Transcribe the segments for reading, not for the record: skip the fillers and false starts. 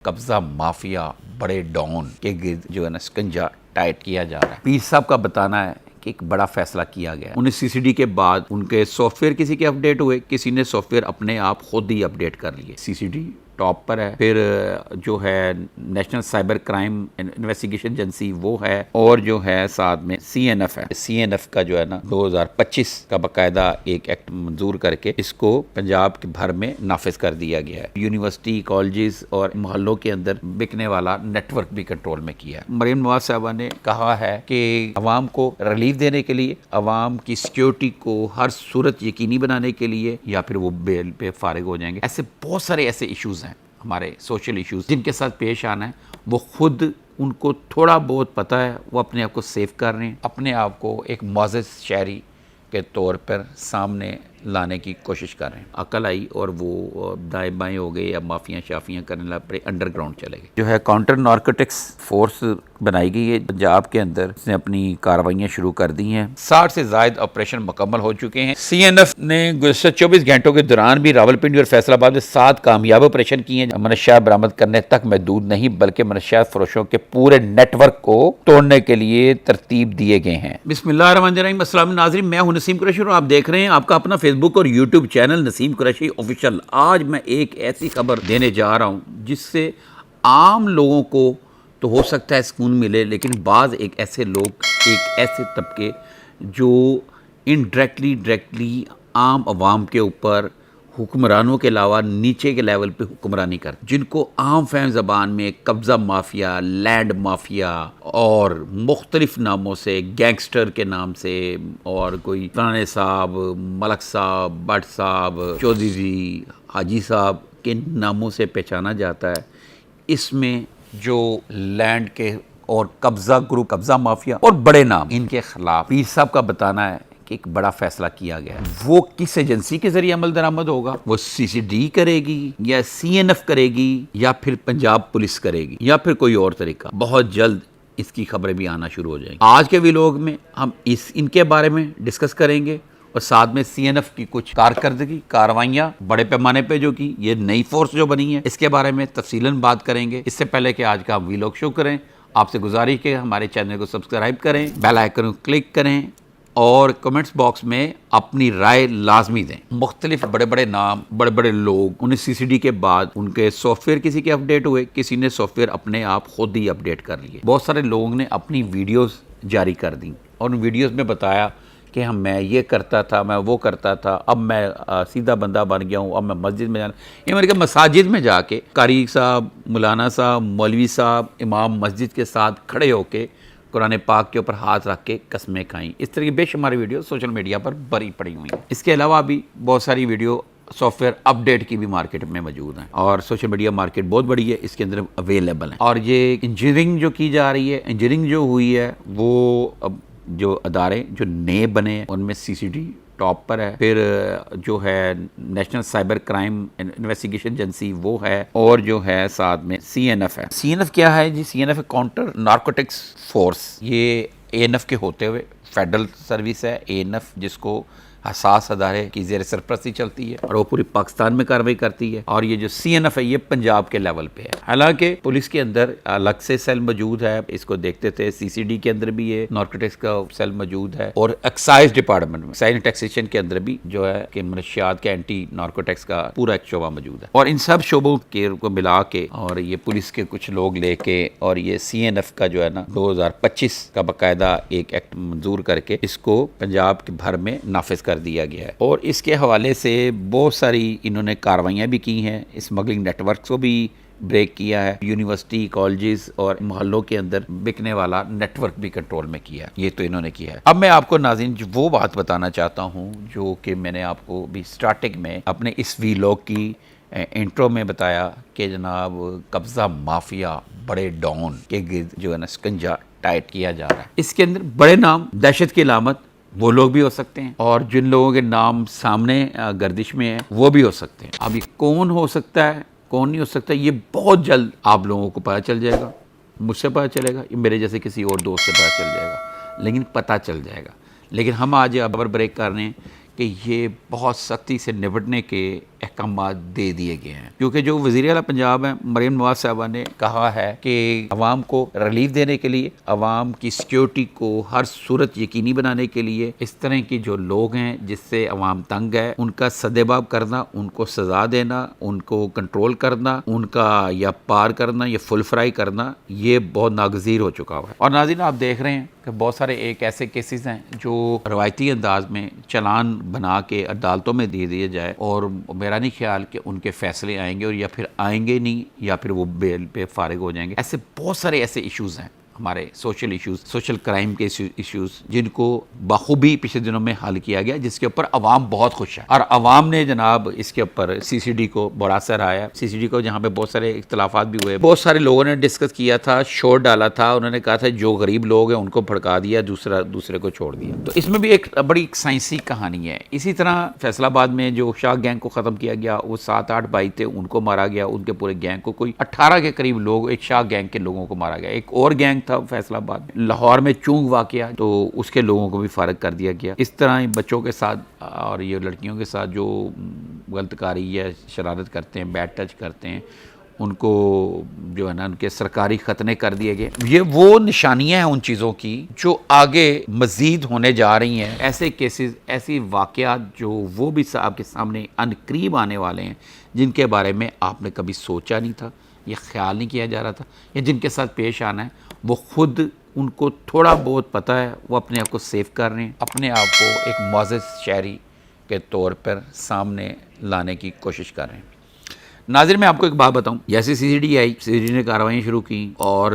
قبضہ مافیا بڑے ڈان کے گرد جو ہے نا سکنجا ٹائٹ کیا جا رہا ہے۔ پیر صاحب کا بتانا ہے کہ ایک بڑا فیصلہ کیا گیا ہے۔ انہیں سی سی ڈی کے بعد ان کے سافٹ ویئر کسی کے اپڈیٹ ہوئے، کسی نے سافٹ ویئر اپنے آپ خود ہی اپڈیٹ کر لیے۔ سی سی ڈی ٹاپ پر ہے، پھر جو ہے national cyber crime investigation agency وہ ہے، اور جو ہے ساتھ میں سی این ایف ہے۔ سی این ایف کا جو ہے نا 2025 کا باقاعدہ ایک ایکٹ منظور کر کے اس کو پنجاب کے بھر میں نافذ کر دیا گیا ہے۔ یونیورسٹی، کالجز اور محلوں کے اندر بکنے والا نیٹ ورک بھی کنٹرول میں کیا ہے۔ مریم نواز صاحبہ نے کہا ہے کہ عوام کو ریلیف دینے کے لیے، عوام کی سیکیورٹی کو ہر صورت یقینی بنانے کے لیے، یا پھر وہ بیل پہ فارغ ہو جائیں گے۔ ایسے بہت سارے ایسے ایشوز ہیں ہمارے سوشل ایشوز جن کے ساتھ پیش آنا ہے، وہ خود ان کو تھوڑا بہت پتہ ہے، وہ اپنے آپ کو سیف کر رہے ہیں، اپنے آپ کو ایک معزز شہری کے طور پر سامنے لانے کی کوشش کر رہے ہیں۔ عقل آئی اور وہ دائیں بائیں ہو گئے، یا مافیاں شافیاں کرنے لگ پڑے، انڈر گراؤنڈ چلے گئے۔ جو ہے کاؤنٹر نارکوٹکس فورس بنائی گئی ہے پنجاب کے اندر، اس نے اپنی کارروائیاں شروع کر دی ہیں۔ 60 سے زائد آپریشن مکمل ہو چکے ہیں۔ سی این ایف نے گزشتہ 24 گھنٹوں کے دوران بھی راولپنڈی اور فیصل آباد میں 7 کامیاب آپریشن کیے ہیں۔ منشیات برآمد کرنے تک محدود نہیں، بلکہ منشیات فروشوں کے پورے نیٹ ورک کو توڑنے کے لیے ترتیب دیے گئے ہیں۔ بسم اللہ الرحمن الرحیم۔ السلام ناظرین، میں ہوں نسیم قریشی اور آپ دیکھ رہے ہیں آپ کا اپنا فیس بک اور یوٹیوب چینل نسیم قریشی آفیشیل۔ آج میں ایک ایسی خبر دینے جا رہا ہوں جس سے عام لوگوں کو تو ہو سکتا ہے سکون ملے، لیکن بعض ایک ایسے لوگ، ایک ایسے طبقے جو ڈائریکٹلی عام عوام کے اوپر حکمرانوں کے علاوہ نیچے کے لیول پہ حکمرانی کرتے، جن کو عام فہم زبان میں قبضہ مافیا، لینڈ مافیا اور مختلف ناموں سے، گینگسٹر کے نام سے، اور کوئی فلانے صاحب، ملک صاحب، بٹ صاحب، چودھری جی، حاجی صاحب کے ناموں سے پہچانا جاتا ہے۔ اس میں جو لینڈ کے اور قبضہ گروپ، قبضہ مافیا اور بڑے نام، ان کے خلاف پیر صاحب کا بتانا ہے کہ ایک بڑا فیصلہ کیا گیا ہے۔ وہ کس ایجنسی کے ذریعے عمل درآمد ہوگا؟ وہ سی سی ڈی کرے گی، یا سی این ایف کرے گی، یا پھر پنجاب پولیس کرے گی، یا پھر کوئی اور طریقہ؟ بہت جلد اس کی خبریں بھی آنا شروع ہو جائیں گی۔ آج کے ویلوگ میں ہم ان کے بارے میں ڈسکس کریں گے، اور ساتھ میں سی این ایف کی کچھ کارکردگی، کارروائیاں بڑے پیمانے پہ جو کی، یہ نئی فورس جو بنی ہے، اس کے بارے میں تفصیلاً بات کریں گے۔ اس سے پہلے کہ آج کا ویلوگ شروع کریں، آپ سے گزارش کہ ہمارے چینل کو سبسکرائب کریں، بیل آئیکن کو کلک کریں، اور کمنٹس باکس میں اپنی رائے لازمی دیں۔ مختلف بڑے بڑے نام، بڑے بڑے لوگ، انہیں سی سی ڈی کے بعد ان کے سافٹ ویئر کسی کے اپڈیٹ ہوئے، کسی نے سافٹ ویئر اپنے آپ خود ہی اپڈیٹ کر لیے۔ بہت سارے لوگوں نے اپنی ویڈیوز جاری کر دیں، اور ان ویڈیوز میں بتایا کہ میں یہ کرتا تھا، میں وہ کرتا تھا، اب میں سیدھا بندہ بن گیا ہوں، اب میں مسجد میں جانا۔ یہ میرے کہ مساجد میں جا کے قاری صاحب، مولانا صاحب، مولوی صاحب، امام مسجد کے ساتھ کھڑے ہو کے قرآن پاک کے اوپر ہاتھ رکھ کے قسمیں کھائیں۔ اس طرح کی بے شمار ویڈیو سوشل میڈیا پر بھری پڑی ہوئی ہیں۔ اس کے علاوہ بھی بہت ساری ویڈیو سافٹ ویئر اپڈیٹ کی بھی مارکیٹ میں موجود ہیں، اور سوشل میڈیا مارکیٹ بہت بڑی ہے، اس کے اندر اویلیبل ہیں۔ اور یہ انجینئرنگ جو کی جا رہی ہے، انجینئرنگ جو ہوئی ہے، وہ اب جو ادارے جو نئے بنے ہیں ان میں سی سی ڈی ٹاپ پر ہے، پھر جو ہے national cyber crime investigation agency وہ ہے، اور جو ہے ساتھ میں سی این ایف ہے۔ سی این ایف کیا ہے جی؟ C N F counter narcotics force. یہ اے این ایف کے ہوتے ہوئے فیڈرل سروس ہے۔ اے این ایف جس کو حساس ادارے کی زیر سرپرستی چلتی ہے، اور وہ پوری پاکستان میں کارروائی کرتی ہے۔ اور یہ جو سی این ایف ہے، یہ پنجاب کے لیول پہ ہے۔ حالانکہ پولیس کے اندر الگ سے سیل موجود ہے، اس کو دیکھتے تھے۔ سی سی ڈی کے اندر بھی یہ نارکوٹکس کا سیل موجود ہے، اور ایکسائز ڈپارٹمنٹ میں، ایکسائز ٹیکسیشن کے اندر بھی جو ہے کہ منشیات کے اینٹی نارکوٹکس کا پورا ایک شعبہ موجود ہے۔ اور ان سب شعبوں کے کو ملا کے، اور یہ پولیس کے کچھ لوگ لے کے، اور یہ سی این ایف کا جو ہے نا 2025 کا باقاعدہ ایک ایکٹ منظور کر کے اس کو پنجاب کے بھر میں نافذ کر دیا گیا ہے۔ اور اس کے حوالے سے بہت ساری انہوں نے کارروائیاں بھی کی ہیں، اسمگلنگ نیٹ ورک کو بھی بریک کیا ہے، یونیورسٹی، کالجز اور محلوں کے اندر بکنے والا نیٹ ورک بھی کنٹرول میں کیا ہے۔ یہ تو انہوں نے کیا ہے۔ اب میں آپ کو ناظرین وہ بات بتانا چاہتا ہوں جو کہ میں نے آپ کو بھی سٹارٹنگ میں اپنے اس ویلوگ کی انٹرو میں بتایا کہ جناب قبضہ مافیا بڑے ڈان کے گرد جو ہے نا سکنجا ٹائٹ کیا جا رہا ہے۔ اس کے اندر بڑے نام، دہشت کی علامت وہ لوگ بھی ہو سکتے ہیں، اور جن لوگوں کے نام سامنے گردش میں ہیں وہ بھی ہو سکتے ہیں۔ اب یہ کون ہو سکتا ہے، کون نہیں ہو سکتا، یہ بہت جلد آپ لوگوں کو پتہ چل جائے گا، مجھ سے پتہ چلے گا، یہ میرے جیسے کسی اور دوست سے پتہ چل جائے گا، لیکن پتہ چل جائے گا۔ لیکن ہم آج خبر بریک کر رہے ہیں کہ یہ بہت سختی سے نپٹنے کے احکامات دے دیے گئے ہیں، کیونکہ جو وزیر اعلیٰ پنجاب ہیں مریم نواز صاحبہ نے کہا ہے کہ عوام کو ریلیف دینے کے لیے، عوام کی سیکیورٹی کو ہر صورت یقینی بنانے کے لیے اس طرح کے جو لوگ ہیں جس سے عوام تنگ ہے ان کا سدباب کرنا، ان کو سزا دینا، ان کو کنٹرول کرنا، ان کا یا پار کرنا یا فل فرائی کرنا، یہ بہت ناگزیر ہو چکا ہوا ہے۔ اور ناظرین آپ دیکھ رہے ہیں کہ بہت سارے ایک ایسے کیسز ہیں جو روایتی انداز میں چلان بنا کے عدالتوں میں دے دیے جائے، اور میرا نہیں خیال کہ ان کے فیصلے آئیں گے، اور یا پھر آئیں گے نہیں یا پھر وہ بیل پہ فارغ ہو جائیں گے۔ ایسے بہت سارے ایسے ایشوز ہیں ہمارے سوشل ایشوز، سوشل کرائم کے ایشوز، جن کو بخوبی پچھلے دنوں میں حل کیا گیا، جس کے اوپر عوام بہت خوش ہے، اور عوام نے جناب اس کے اوپر سی سی ڈی کو بڑا سراہا ہے۔ سی سی ڈی کو جہاں پہ بہت سارے اختلافات بھی ہوئے، بہت سارے لوگوں نے ڈسکس کیا تھا، شور ڈالا تھا، انہوں نے کہا تھا جو غریب لوگ ہیں ان کو بھڑکا دیا، دوسرے کو چھوڑ دیا۔ تو اس میں بھی ایک بڑی سائنسی کہانی ہے۔ اسی طرح فیصل آباد میں جو شاہ گینگ کو ختم کیا گیا، وہ 7-8 بھائی تھے، ان کو مارا گیا، ان کے پورے گینگ کو، کوئی 18 کے قریب لوگ ایک شاہ گینگ کے لوگوں کو مارا گیا۔ ایک اور گینگ تھا فیصل آباد میں، لاہور میں چونگ واقعہ، تو اس کے لوگوں کو بھی فارغ کر دیا گیا۔ اس طرح بچوں کے ساتھ اور یہ لڑکیوں کے ساتھ جو غلط کاری یا شرارت کرتے ہیں، بیڈ ٹچ کرتے ہیں، ان کو جو ہے نا ان کے سرکاری ختنے کر دیے گئے۔ یہ وہ نشانیاں ہیں ان چیزوں کی جو آگے مزید ہونے جا رہی ہیں۔ ایسے کیسز، ایسی واقعات جو وہ بھی آپ کے سامنے ان قریب آنے والے ہیں، جن کے بارے میں آپ نے کبھی سوچا نہیں تھا، یہ خیال نہیں کیا جا رہا تھا، یا جن کے ساتھ پیش آنا ہے وہ خود ان کو تھوڑا بہت پتہ ہے، وہ اپنے آپ کو سیف کر رہے ہیں، اپنے آپ کو ایک معزز شہری کے طور پر سامنے لانے کی کوشش کر رہے ہیں۔ ناظر میں آپ کو ایک بات بتاؤں، جیسے سی C D I, C C D نے کارروائیاں شروع کی اور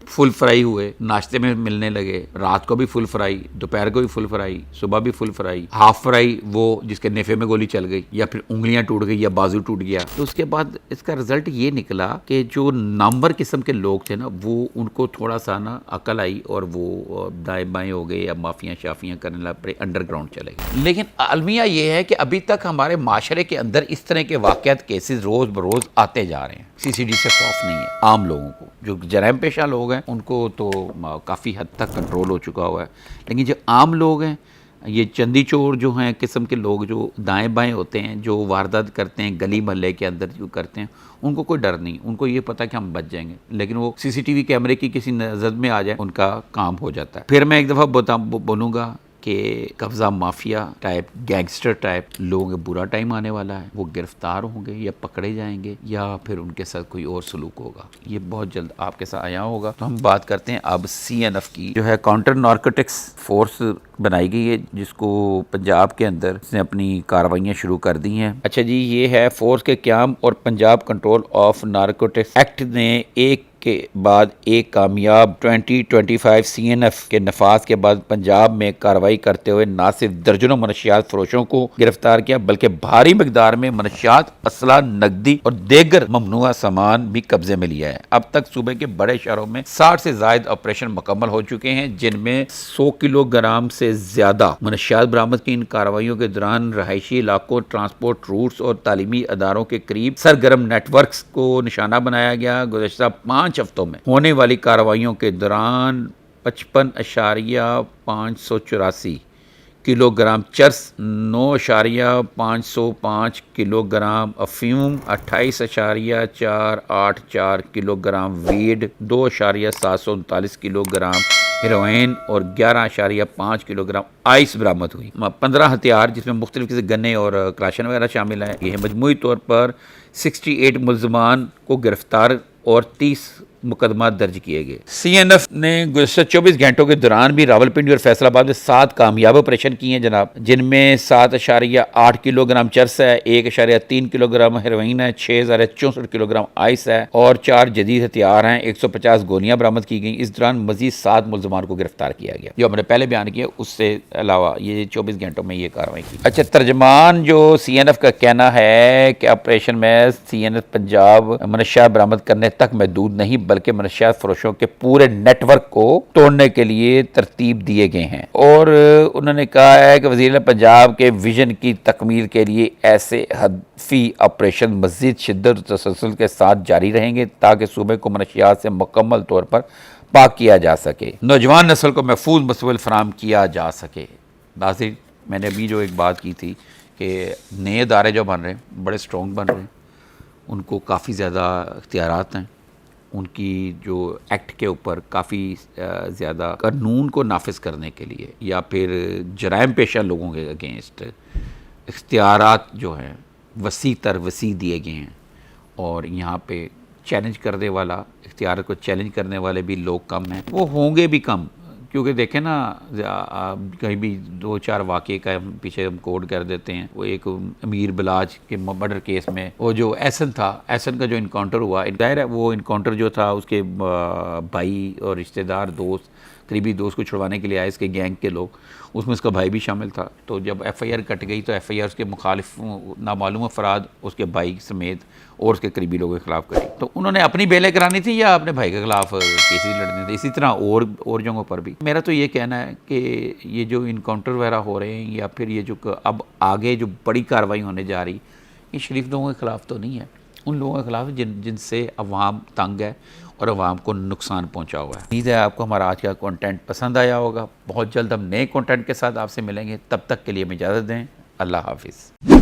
فل فرائی ہوئے، ناشتے میں ملنے لگے، رات کو بھی فل فرائی، دوپہر کو بھی فل فرائی، صبح بھی فل فرائی، ہاف فرائی وہ جس کے نفے میں گولی چل گئی یا پھر انگلیاں ٹوٹ گئی یا بازو ٹوٹ گیا، تو اس کے بعد اس کا رزلٹ یہ نکلا کہ جو نامور قسم کے لوگ تھے نا، وہ ان کو تھوڑا سا نا عقل آئی اور وہ دائیں بائیں ہو گئے یا مافیاں شافیاں کرنے لگ پڑے، انڈر گراؤنڈ چلے گئے۔ لیکن المیہ یہ ہے کہ ابھی تک ہمارے معاشرے کے اندر اس طرح کے واقعات، کیسز روز بروز آتے جا رہے ہیں۔ سی سی ڈی سے خوف نہیں ہے عام لوگوں کو، جو جرائم پیشہ لوگ ہیں ان کو تو کافی حد تک کنٹرول ہو چکا ہوا ہے، لیکن جو عام لوگ ہیں، یہ چندی چور جو ہیں قسم کے لوگ جو دائیں بائیں ہوتے ہیں، جو واردات کرتے ہیں گلی محلے کے اندر جو کرتے ہیں، ان کو کوئی ڈر نہیں، ان کو یہ پتہ کہ ہم بچ جائیں گے، لیکن وہ سی سی ٹی وی کیمرے کی کسی نظر میں آ جائے ان کا کام ہو جاتا ہے۔ پھر میں ایک دفعہ بولوں گا کہ قبضہ مافیا ٹائپ، گینگسٹر ٹائپ لوگوں کا برا ٹائم آنے والا ہے، وہ گرفتار ہوں گے یا پکڑے جائیں گے یا پھر ان کے ساتھ کوئی اور سلوک ہوگا، یہ بہت جلد آپ کے ساتھ آیا ہوگا۔ تو ہم بات کرتے ہیں اب سی این ایف کی، جو ہے کاؤنٹر نارکوٹکس فورس بنائی گئی ہے، جس کو پنجاب کے اندر اس نے اپنی کارروائیاں شروع کر دی ہیں۔ اچھا جی، یہ ہے فورس کے قیام اور Punjab control of narcotics act نے ایک کے بعد ایک کامیاب 2025 سی این ایف کے نفاذ کے بعد پنجاب میں کارروائی کرتے ہوئے نہ صرف درجنوں منشیات فروشوں کو گرفتار کیا، بلکہ بھاری مقدار میں منشیات، اسلحہ، نقدی اور دیگر ممنوعہ سامان بھی قبضے میں لیا ہے۔ اب تک صوبے کے بڑے شہروں میں 60 سے زائد آپریشن مکمل ہو چکے ہیں، جن میں 100 کلو گرام سے زیادہ منشیات برآمد کی۔ ان کارروائیوں کے دوران رہائشی علاقوں، ٹرانسپورٹ روٹس اور تعلیمی اداروں کے قریب سرگرم نیٹ ورکس کو نشانہ بنایا گیا۔ گزشتہ 5 ہفتوں میں ہونے والی کارروائیوں کے دوران 55.584 کلو گرام چرس، 9.505 kilo gram افیون، 28.484 kilo gram Wade, 2.739 kilo gram heroine اور 11.5 کلو گرام آئس برآمد ہوئی۔ 15 ہتھیار جس میں مختلف قسم کے گنے اور کلاشن وغیرہ شامل ہیں۔ یہ مجموعی طور پر 68 ملزمان کو گرفتار اور 30 مقدمات درج کیے گئے۔ سی این ایف نے گزشتہ 24 گھنٹوں کے دوران بھی راولپنڈی اور فیصل آباد میں 7 کامیاب آپریشن کیے ہیں جناب، جن میں 7.8 کلو گرام چرس ہے، 1.3 کلو گرام ہیروئن ہے، 6.64 کلو گرام آئس ہے اور 4 جدید ہتھیار ہیں، 150 گولیاں برآمد کی گئیں۔ اس دوران مزید 7 ملزمان کو گرفتار کیا گیا، جو ہم نے پہلے بیان کیا، اس سے علاوہ یہ 24 گھنٹوں میں یہ کارروائی کی۔ اچھا، ترجمان جو سی این ایف کا کہنا ہے کہ آپریشن میں سی این ایف پنجاب منشیات برآمد کرنے تک محدود نہیں، بلکہ منشیات فروشوں کے پورے نیٹ ورک کو توڑنے کے لیے ترتیب دیے گئے ہیں، اور انہوں نے کہا ہے کہ وزیر پنجاب کے ویژن کی تکمیل کے لیے ایسے ہدفی آپریشن مزید شدت و تسلسل کے ساتھ جاری رہیں گے تاکہ صوبے کو منشیات سے مکمل طور پر پاک کیا جا سکے، نوجوان نسل کو محفوظ مستقبل فراہم کیا جا سکے۔ ناظرین، میں نے ابھی جو ایک بات کی تھی کہ نئے ادارے جو بن رہے ہیں بڑے اسٹرانگ بن رہے ہیں، ان کو کافی زیادہ اختیارات ہیں، ان کی جو ایکٹ کے اوپر کافی زیادہ قانون کو نافذ کرنے کے لیے یا پھر جرائم پیشہ لوگوں کے اگینسٹ اختیارات جو ہیں وسیع تر وسیع دیے گئے ہیں، اور یہاں پہ چیلنج کرنے والا، اختیار کو چیلنج کرنے والے بھی لوگ کم ہیں، وہ ہوں گے بھی کم، کیونکہ دیکھیں نا کہیں بھی 2-4 واقعے کا ہم پیچھے ہم کوڈ کر دیتے ہیں۔ وہ ایک امیر بلاج کے مرڈر کیس میں وہ جو احسن تھا، احسن کا جو انکاؤنٹر ہوا، ظاہر ہے وہ انکاؤنٹر جو تھا اس کے بھائی اور رشتہ دار، دوست، قریبی دوست کو چھڑوانے کے لیے آئے اس کے گینگ کے لوگ، اس میں اس کا بھائی بھی شامل تھا۔ تو جب ایف آئی آر کٹ گئی تو ایف آئی آر اس کے مخالف نامعلوم افراد اس کے بھائی سمیت اور اس کے قریبی لوگوں کے خلاف کری، تو انہوں نے اپنی بیلیں کرانی تھی یا اپنے بھائی کے خلاف کیسز لڑنے تھے، اسی طرح اور جگہوں پر بھی۔ میرا تو یہ کہنا ہے کہ یہ جو انکاؤنٹر وغیرہ ہو رہے ہیں یا پھر یہ جو اب آگے جو بڑی کارروائی ہونے جا رہی، یہ شریف لوگوں کے خلاف تو نہیں ہے، ان لوگوں کے خلاف جن سے عوام تنگ ہے اور عوام کو نقصان پہنچا ہوا ہے۔ امید ہے آپ کو ہمارا آج کا کنٹینٹ پسند آیا ہوگا۔ بہت جلد ہم نئے کنٹینٹ کے ساتھ آپ سے ملیں گے، تب تک کے لیے ہمیں اجازت دیں۔ اللہ حافظ۔